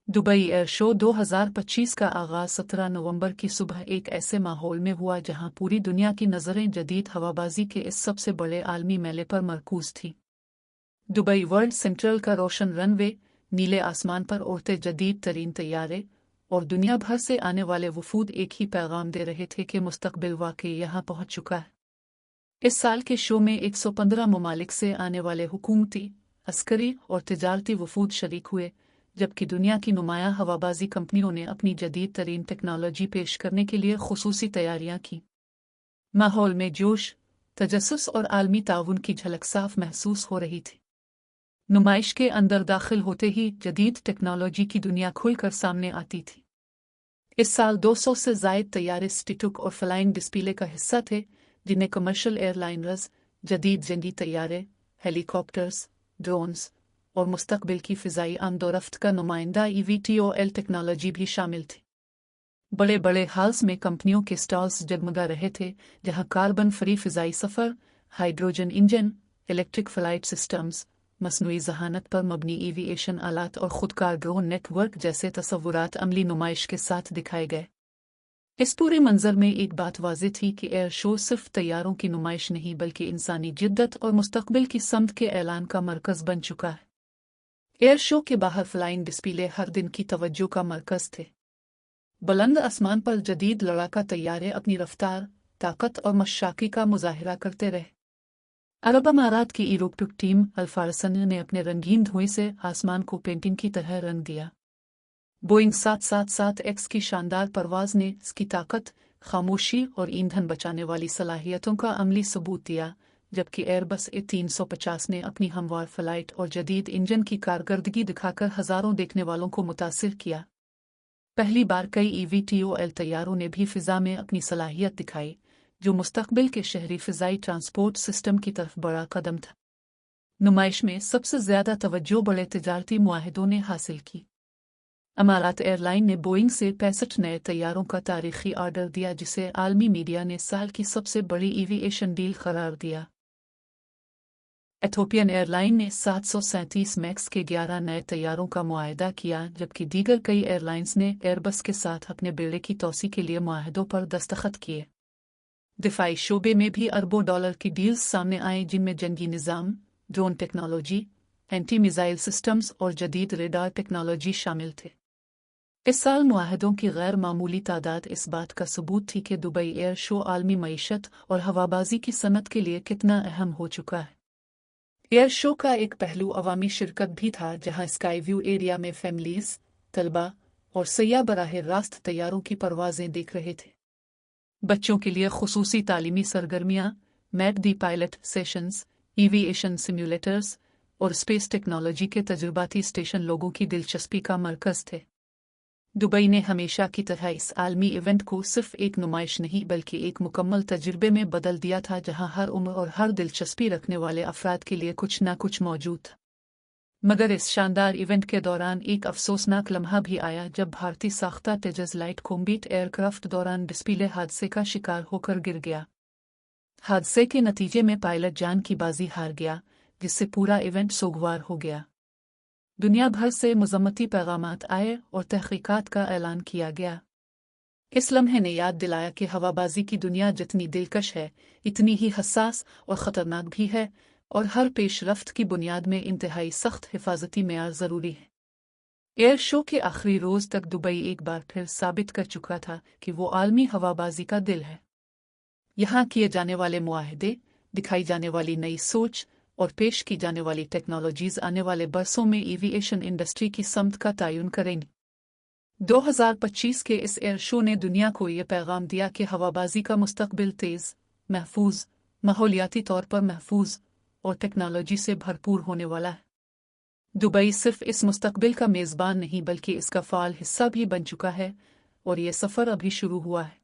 Dubai air show 2025 का आगाज 17 नवंबर की सुबह एक ऐसे माहौल में हुआ जहां पूरी दुनिया की नज़रें जदीद हवाबाजी के इस सबसे बड़े आलमी मेले पर मरकूज थी। दुबई वर्ल्ड सेंट्रल का रोशन रनवे, नीले आसमान पर उड़ते जदीद तरीन तैयारे और दुनिया भर से आने वाले वफूद एक ही पैगाम दे रहे थे कि मुस्तकबिल वाकई यहाँ पहुँच चुका है। इस साल के शो में 115 ममालिक से आने वाले हुकूमती, अस्करी और तिजारती वफूद शरीक हुए, जबकि दुनिया की नुमायां हवाबाजी कंपनियों ने अपनी जदीद तरीन टेक्नोलॉजी पेश करने के लिए खुसूसी तैयारियां की। माहौल में जोश, तजस्सुस और आलमी ताउन की झलक साफ महसूस हो रही थी। नुमाइश के अंदर दाखिल होते ही जदीद टेक्नोलॉजी की दुनिया खुलकर सामने आती थी। इस साल 200 से जायद तैयारे स्टिटुक और फ्लाइंग डिस्प्ले का हिस्सा थे, जिन्हें कमर्शियल एयरलाइनर्स, जदीद जंगी तैयारे, हेलीकॉप्टर्स, ड्रोन्स और मुस्तकबिल की फ़िज़ाई आमदोरफ्त का नुमाइंदा EVTOL टेक्नोलॉजी भी शामिल थी। बड़े बड़े हाल्स में कंपनियों के स्टॉल्स जगमगा रहे थे, जहां कार्बन फ्री फ़िज़ाई सफ़र, hydrogen engine, electric flight systems, मसनूई ज़हानत पर मबनी एविएशन आलात और खुदकार ड्रोन नेटवर्क जैसे तस्वुरात अमली नुमाइश के साथ दिखाए गए। इस पूरे मंजर में एक बात वाज़ेह थी कि एयर शो सिर्फ तैयारों की नुमाइश नहीं बल्कि इंसानी जिद्दत और मुस्तकबिल की समत के ऐलान का मरकज़ बन चुका है। एयर शो के बाहर फ्लाइंग डिस्प्ले हर दिन की तवज्जो का मरकज़ थे। बुलंद आसमान पर जदीद लड़ाका तैयारे अपनी रफ्तार, ताकत और मशाकी का मुजाहिरा करते रहे। अरब अमारात की एरोक्टिक टीम अल-फारसन ने अपने रंगीन धुएं से आसमान को पेंटिंग की तरह रंग दिया। बोइंग 777X की शानदार परवाज़ ने इसकी ताकत, खामोशी और ईंधन बचाने वाली सलाहियतों का अमली सबूत दिया, जबकि एयरबस A350 ने अपनी हमवार फ्लाइट और जदीद इंजन की कारकर्दगी दिखाकर हज़ारों देखने वालों को मुतासिर किया। पहली बार कई EVTOL तैयारों ने भी फ़िज़ा में अपनी सलाहियत दिखाई, जो मुस्तकबिल के शहरी फ़िज़ाई ट्रांसपोर्ट सिस्टम की तरफ बड़ा कदम था। नुमाइश में सबसे ज़्यादा तवज्जो बड़े तिजारती मुआहिदों ने हासिल की। अमारात एयरलाइन ने बोइंग से 65 नए तैयारों का तारीखी ऑर्डर दिया, जिसे आलमी मीडिया ने साल की सबसे बड़ी एविएशन डील करार दिया। एथोपियन एयरलाइन ने 737 मैक्स के 11 नए तैयारों का मुआहदा किया, जबकि दीगर कई एयरलाइंस ने एयरबस के साथ अपने बेड़े की तोसी के लिए मुआहदों पर दस्तखत किए। दिफाई शोबे में भी अरबों डॉलर की डील्स सामने आए, जिनमें जंगी निज़ाम, drone technology, anti missile systems और जदीद रेडार टेक्नोलॉजी शामिल थे। इस साल मुआहदों की गैर मामूली तादाद इस बात का सबूत थी कि दुबई एयर शो आलमी मईशत और हवाबाजी की सनत के लिए कितना अहम हो चुका है। एयर शो का एक पहलू अवामी शिरकत भी था, जहां स्काई व्यू एरिया में फैमिलीज, तलबा और सयाह बराह रास्त तैयारों की परवाजें देख रहे थे। बच्चों के लिए खुसूसी तालीमी सरगर्मियां, मैट दी पायलट सेशंस, एविएशन सिम्युलेटर्स और स्पेस टेक्नोलॉजी के तजुर्बाती स्टेशन लोगों की दिलचस्पी का मरकज़ थे। दुबई ने हमेशा की तरह इस आलमी इवेंट को सिर्फ एक नुमाइश नहीं बल्कि एक मुकम्मल तजुर्बे में बदल दिया था, जहां हर उम्र और हर दिलचस्पी रखने वाले अफराद के लिए कुछ ना कुछ मौजूद था। मगर इस शानदार इवेंट के दौरान एक अफसोसनाक लम्हा भी आया, जब भारतीय साख्ता तेजस लाइट कॉम्बैट एयरक्राफ्ट दौरान डिस्प्ले हादसे का शिकार होकर गिर गया। हादसे के नतीजे में पायलट जान की बाजी हार गया, जिससे पूरा इवेंट सोगवार हो गया। दुनिया भर से मज़म्मती पैगामात आए और तहक़ीक़ात का ऐलान किया गया। इस लम्हे ने याद दिलाया कि हवाबाजी की दुनिया जितनी दिलकश है, इतनी ही हसास और ख़तरनाक भी है, और हर पेशरफ्त की बुनियाद में इंतहाई सख्त हिफाजती मेयार ज़रूरी है। एयर शो के आखिरी रोज़ तक दुबई एक बार फिर साबित कर चुका था कि वो आलमी हवाबाजी का दिल है। यहाँ किए जाने वाले मुआहदे, दिखाई जाने वाली नई सोच और पेश की जाने वाली टेक्नोलॉजीज़ आने वाले बरसों में एविएशन इंडस्ट्री की समत का तयन करेंगी। 2025 के इस एयर शो ने दुनिया को ये पैगाम दिया कि हवाबाजी का मुस्तकबिल तेज़, महफूज, माहौलियाती तौर पर महफूज और टेक्नोलॉजी से भरपूर होने वाला है। दुबई सिर्फ इस मुस्तकबिल का मेज़बान नहीं बल्कि इसका फ़ाल हिस्सा भी बन चुका है, और ये सफ़र अभी शुरू हुआ है।